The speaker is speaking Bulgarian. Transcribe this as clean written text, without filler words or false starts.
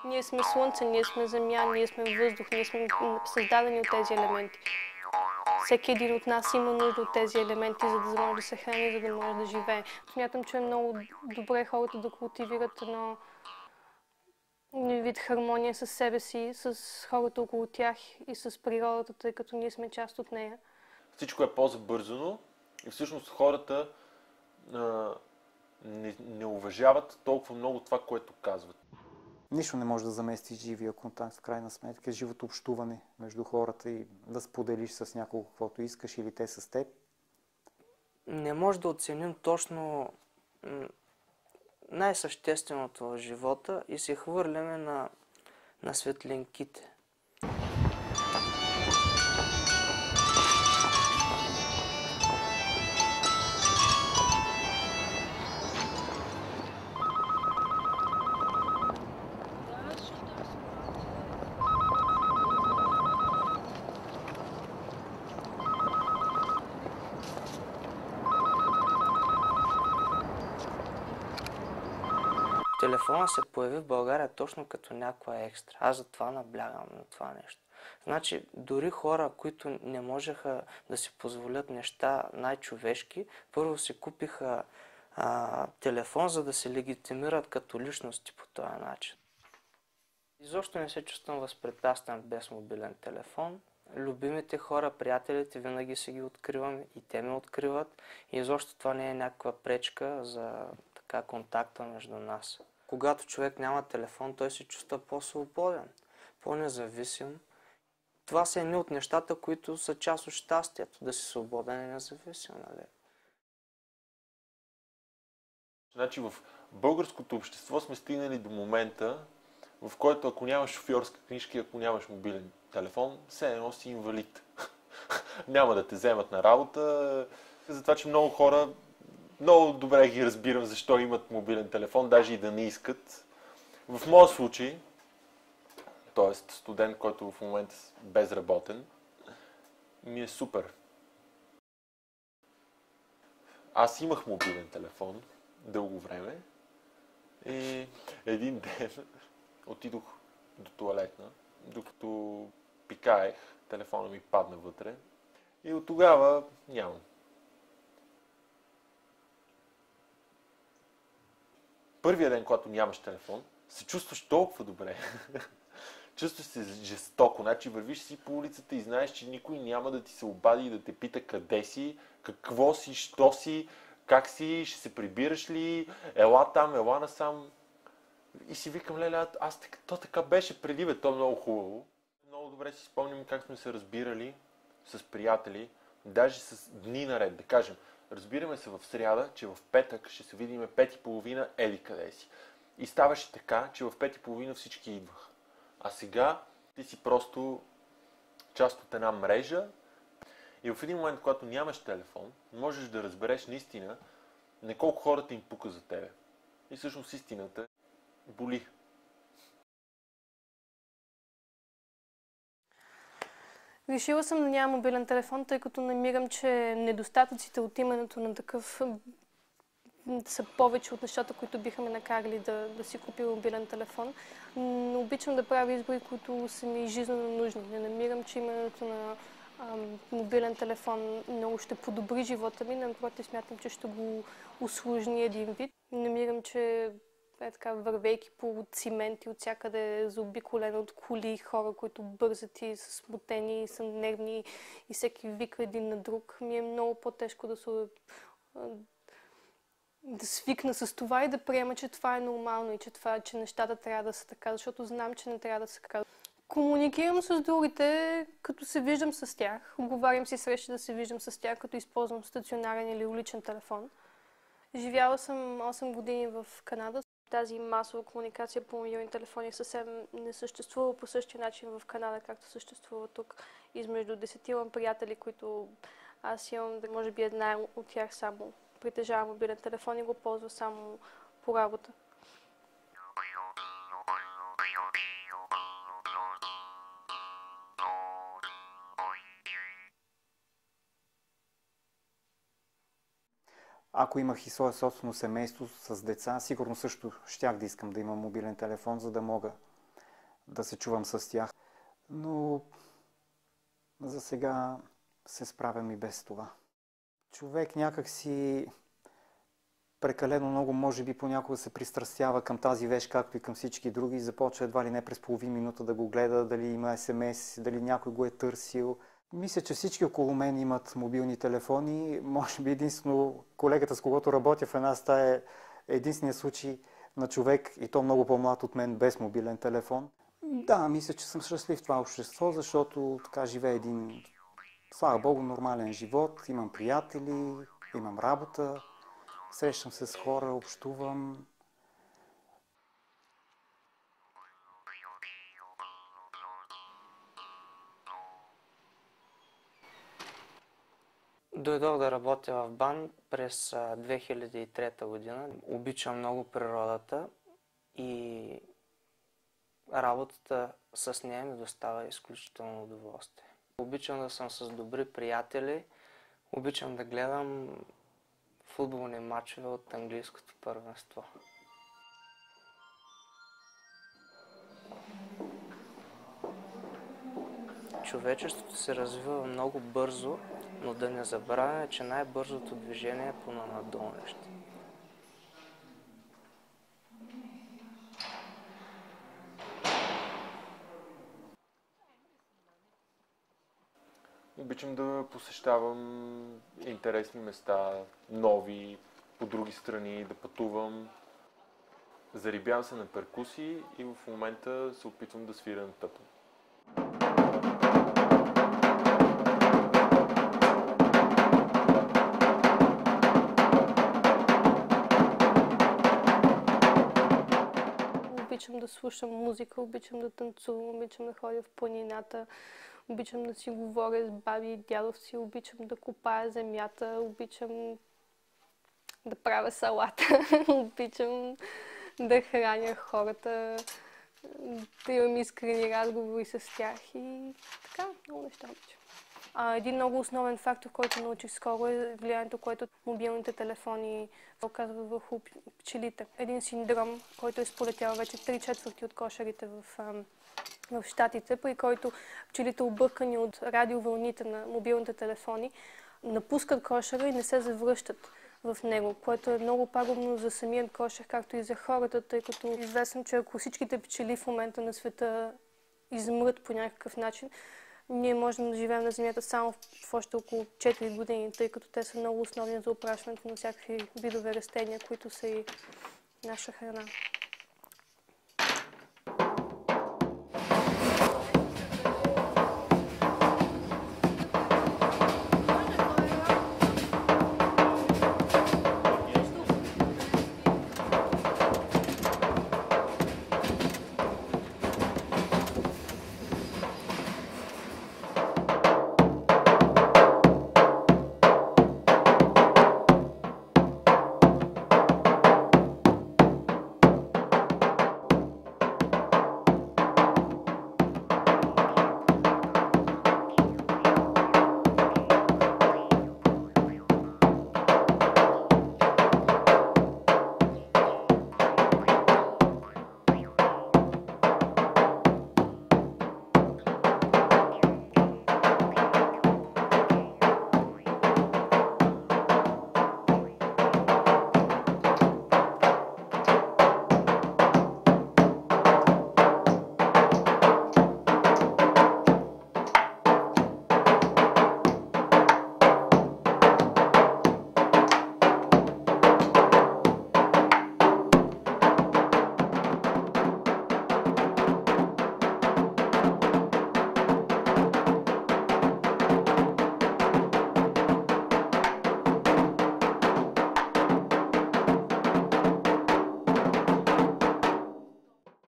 Ние сме Слънце, ние сме Земя, ние сме въздух, ние сме създадени от тези елементи. Всеки един от нас има нужда от тези елементи, за да може да се храни, за да може да живее. Смятам, че е много добре хората да култивират едно вид хармония с себе си, с хората около тях и с природата, тъй като ние сме част от нея. Всичко е по-забързано и всъщност хората не уважават толкова много това, което казват. Нищо не може да замести живия контакт, в крайна сметка, живото общуване между хората и да споделиш с някого каквото искаш или те с теб. Не може да оценим точно най-същественото в живота и се хвърляме на светлинките. Телефона се появи в България точно като някаква екстра. Аз затова наблягам на това нещо. Значи, дори хора, които не можеха да си позволят неща най-човешки, първо си купиха телефон, за да се легитимират като личности по този начин. Изобщо не се чувствам възпрепятстван без мобилен телефон. Любимите хора, приятелите, винаги си ги откривам и те ме откриват. И изобщо това не е някаква пречка за контакта между нас. Когато човек няма телефон, той се чувства по-свободен, по-независим. Това са едни от нещата, които са част от щастието, да си свободен и независим. Нали? Значи в българското общество сме стигнали до момента, в който ако нямаш шофьорска книжка и ако нямаш мобилен телефон, все едно си инвалид. Няма да те вземат на работа, затова че много хора много добре ги разбирам защо имат мобилен телефон, даже и да не искат. В моя случай, т.е. студент, който в момента е безработен, ми е супер. Аз имах мобилен телефон дълго време и един ден отидох до тоалетна, докато пикаех, телефона ми падна вътре и от тогава нямам. Първия ден, когато нямаш телефон, се чувстваш толкова добре. Чувстваш се жестоко. Значи вървиш си по улицата и знаеш, че никой няма да ти се обади и да те пита къде си, какво си, що си, как си, ще се прибираш ли, ела там, ела насам. И си викам, леле, то така беше преди, бе, то много хубаво. Много добре си спомням как сме се разбирали с приятели, даже с дни наред, да кажем. Разбираме се в сряда, че в петък ще се видим 5:30 еди къде си. И ставаше така, че в 5:30 всички идваха. А сега ти си просто част от една мрежа и в един момент, когато нямаш телефон, можеш да разбереш наистина не колко хората им пука за тебе. И всъщност истината боли. Решила съм да нямам мобилен телефон, тъй като намирам, че недостатъците от имането на такъв са повече от нещата, които биха ме накарали да си купя мобилен телефон. Но обичам да правя избори, които са ми жизненно нужни. Не намирам, че имането на мобилен телефон много ще подобри живота ми, напротив смятам, че ще го усложни един вид. Намирам, че така, вървейки по цимент и от всякъде заобиколен от коли, хора, които бързат и са смутени, и са нервни и всеки вика един на друг, ми е много по-тежко да свикна с това и да приема, че това е нормално и че нещата трябва да са така, защото знам, че не трябва да са така. Комуникирам с другите, като се виждам с тях. Оговарям си срещи да се виждам с тях, като използвам стационарен или уличен телефон. Живяла съм 8 години в Канада. Тази масова комуникация по мобилни телефони съвсем не съществува по същия начин в Канада, както съществува тук. Измежду 10 приятели, които аз имам, може би една от тях само притежава мобилен телефон и го ползва само по работа. Ако имах и свое собствено семейство с деца, сигурно също щях да искам да имам мобилен телефон, за да мога да се чувам с тях. Но за сега се справям и без това. Човек някак си прекалено много, може би понякога се пристрастява към тази вещ, както и към всички други, и започва едва ли не през половин минута да го гледа, дали има СМС, дали някой го е търсил. Мисля, че всички около мен имат мобилни телефони. Може би единствено колегата, с когото работя в една стая, е единственият случай на човек, и то много по-млад от мен, без мобилен телефон. Да, мисля, че съм щастлив в това общество, защото така живее един, слава Богу, нормален живот. Имам приятели, имам работа, срещам се с хора, общувам. Дойдох да работя в БАН през 2003 година. Обичам много природата и работата с нея ми доставя изключително удоволствие. Обичам да съм с добри приятели, обичам да гледам футболни мачове от английското първенство. Човечеството се развива много бързо, но да не забравяме, че най-бързото движение е по нанадолнище. Обичам да посещавам интересни места, нови, по други страни, да пътувам. Зарибявам се на перкусии и в момента се опитвам да свиря на тъпо. Обичам да слушам музика, обичам да танцувам, обичам да ходя в планината, обичам да си говоря с баби и дядовци, обичам да копая земята, обичам да правя салата, обичам да храня хората, да имам искрени разговори с тях и така, много неща обичам. Един много основен фактор, който научих скоро, е влиянието, което мобилните телефони оказват върху пчелите. Един синдром, който е сполетял вече 3/4 от кошерите в Щатите, при който пчелите, объркани от радиовълните на мобилните телефони, напускат кошера и не се завръщат в него, което е много пагубно за самият кошер, както и за хората, тъй като е известно, че ако всичките пчели в момента на света измрат по някакъв начин, ние можем да живеем на Земята само в още около 4 години, тъй като те са много основни за опрашването на всякакви видове растения, които са и наша храна.